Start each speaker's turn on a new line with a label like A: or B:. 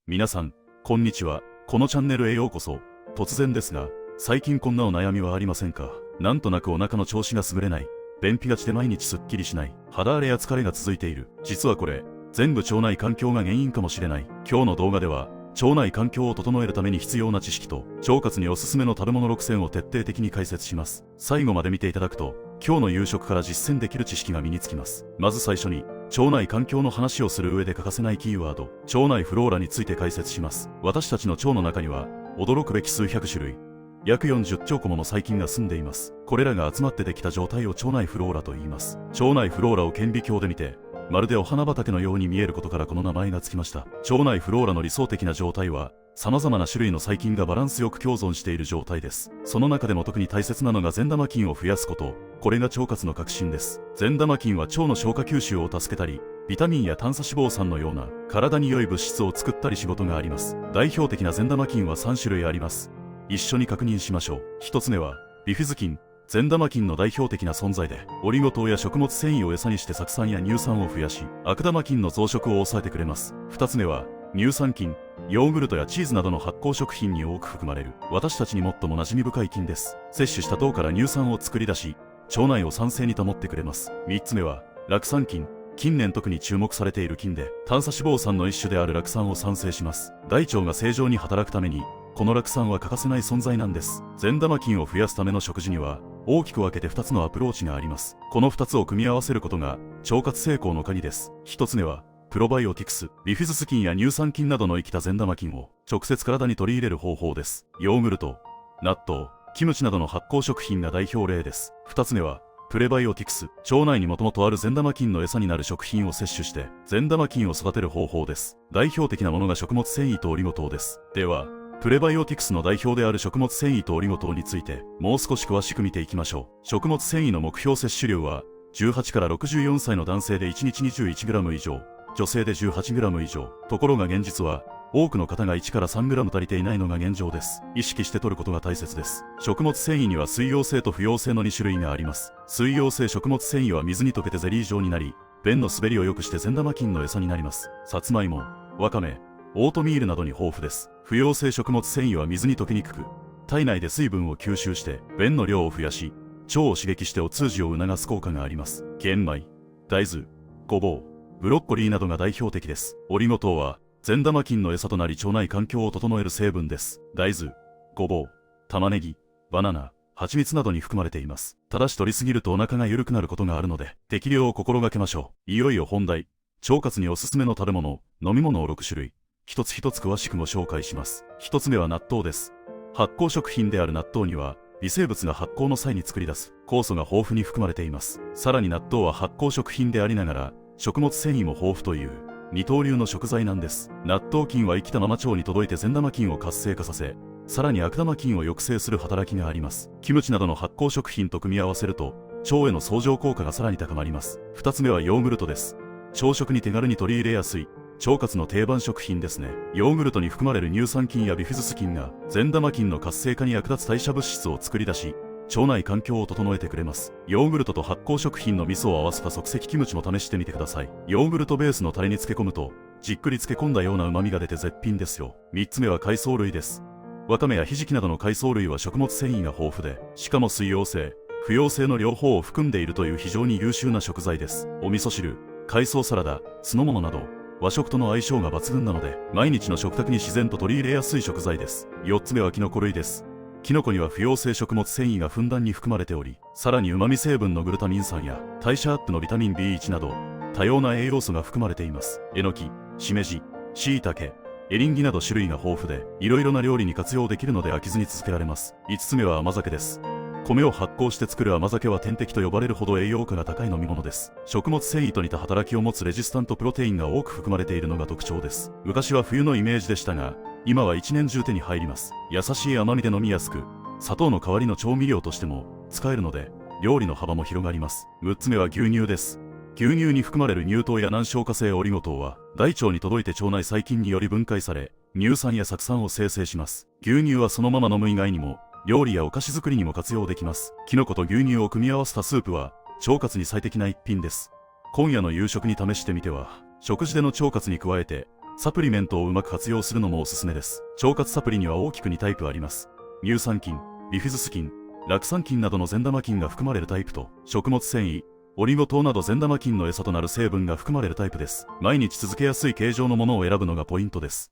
A: 皆さん、こんにちは。このチャンネルへようこそ。突然ですが、最近こんなお悩みはありませんか？なんとなくお腹の調子が優れない。便秘がちで毎日すっきりしない。肌荒れや疲れが続いている。実はこれ、全部腸内環境が原因かもしれない。今日の動画では、腸内環境を整えるために必要な知識と、腸活におすすめの食べ物6選を徹底的に解説します。最後まで見ていただくと、今日の夕食から実践できる知識が身につきます。まず最初に、腸内環境の話をする上で欠かせないキーワード、腸内フローラについて解説します。私たちの腸の中には、驚くべき数百種類、約40兆個もの細菌が住んでいます。これらが集まってできた状態を腸内フローラと言います。腸内フローラを顕微鏡で見て、まるでお花畑のように見えることからこの名前がつきました。腸内フローラの理想的な状態は、様々な種類の細菌がバランスよく共存している状態です。その中でも特に大切なのが善玉菌を増やすこと。これが腸活の核心です。善玉菌は腸の消化吸収を助けたり、ビタミンや短鎖脂肪酸のような体に良い物質を作ったり仕事があります。代表的な善玉菌は3種類あります。一緒に確認しましょう。一つ目は、ビフィズ菌。善玉菌の代表的な存在で、オリゴ糖や食物繊維を餌にして酢酸や乳酸を増やし、悪玉菌の増殖を抑えてくれます。二つ目は、乳酸菌。ヨーグルトやチーズなどの発酵食品に多く含まれる、私たちに最も馴染み深い菌です。摂取した糖から乳酸を作り出し、腸内を酸性に保ってくれます。三つ目は、酪酸菌。近年特に注目されている菌で、短鎖脂肪酸の一種である酪酸を産生します。大腸が正常に働くために、この酪酸は欠かせない存在なんです。善玉菌を増やすための食事には、大きく分けて2つのアプローチがあります。この2つを組み合わせることが、腸活成功の鍵です。1つ目は、プロバイオティクス。ビフィズス菌や乳酸菌などの生きた善玉菌を、直接体に取り入れる方法です。ヨーグルト、納豆、キムチなどの発酵食品が代表例です。2つ目は、プレバイオティクス。腸内にもともとある善玉菌の餌になる食品を摂取して、善玉菌を育てる方法です。代表的なものが食物繊維とオリゴ糖です。では、プレバイオティクスの代表である食物繊維とオリゴ糖について、もう少し詳しく見ていきましょう。食物繊維の目標摂取量は、18から64歳の男性で1日 21g 以上、女性で 18g 以上。ところが現実は、多くの方が1から 3g 足りていないのが現状です。意識して摂ることが大切です。食物繊維には水溶性と不溶性の2種類があります。水溶性食物繊維は水に溶けてゼリー状になり、便の滑りを良くして善玉菌の餌になります。さつまいも、わかめ、オートミールなどに豊富です。不溶性食物繊維は水に溶けにくく、体内で水分を吸収して、便の量を増やし、腸を刺激してお通じを促す効果があります。玄米、大豆、ごぼう、ブロッコリーなどが代表的です。オリゴ糖は、善玉菌の餌となり腸内環境を整える成分です。大豆、ごぼう、玉ねぎ、バナナ、蜂蜜などに含まれています。ただし摂りすぎるとお腹が緩くなることがあるので、適量を心がけましょう。いよいよ本題。腸活におすすめの食べ物、飲み物を6種類。一つ一つ詳しくご紹介します。一つ目は納豆です。発酵食品である納豆には、微生物が発酵の際に作り出す酵素が豊富に含まれています。さらに納豆は発酵食品でありながら、食物繊維も豊富という、二刀流の食材なんです。納豆菌は生きたまま腸に届いて善玉菌を活性化させ、さらに悪玉菌を抑制する働きがあります。キムチなどの発酵食品と組み合わせると、腸への相乗効果がさらに高まります。二つ目はヨーグルトです。朝食に手軽に取り入れやすい、腸活の定番食品ですね。ヨーグルトに含まれる乳酸菌やビフィズス菌が善玉菌の活性化に役立つ代謝物質を作り出し、腸内環境を整えてくれます。ヨーグルトと発酵食品の味噌を合わせた即席キムチも試してみてください。ヨーグルトベースのタレに漬け込むと、じっくり漬け込んだような旨味が出て絶品ですよ。三つ目は海藻類です。わかめやひじきなどの海藻類は食物繊維が豊富で、しかも水溶性、不溶性の両方を含んでいるという非常に優秀な食材です。お味噌汁、海藻サラダ、酢の物など、和食との相性が抜群なので、毎日の食卓に自然と取り入れやすい食材です。四つ目はキノコ類です。キノコには不溶性食物繊維がふんだんに含まれており、さらに旨味成分のグルタミン酸や代謝アップのビタミン B1 など、多様な栄養素が含まれています。えのき、しめじ、しいたけ、エリンギなど種類が豊富で、いろいろな料理に活用できるので飽きずに続けられます。五つ目は甘酒です。米を発酵して作る甘酒は天敵と呼ばれるほど栄養価が高い飲み物です。食物繊維と似た働きを持つレジスタントプロテインが多く含まれているのが特徴です。昔は冬のイメージでしたが、今は一年中手に入ります。優しい甘みで飲みやすく、砂糖の代わりの調味料としても使えるので、料理の幅も広がります。6つ目は牛乳です。牛乳に含まれる乳糖や難消化性オリゴ糖は、大腸に届いて腸内細菌により分解され、乳酸や酢酸を生成します。牛乳はそのまま飲む以外にも、料理やお菓子作りにも活用できます。キノコと牛乳を組み合わせたスープは、腸活に最適な一品です。今夜の夕食に試してみては、食事での腸活に加えて、サプリメントをうまく活用するのもおすすめです。腸活サプリには大きく2タイプあります。乳酸菌、ビフィズス菌、酪酸菌などの善玉菌が含まれるタイプと、食物繊維、オリゴ糖など善玉菌の餌となる成分が含まれるタイプです。毎日続けやすい形状のものを選ぶのがポイントです。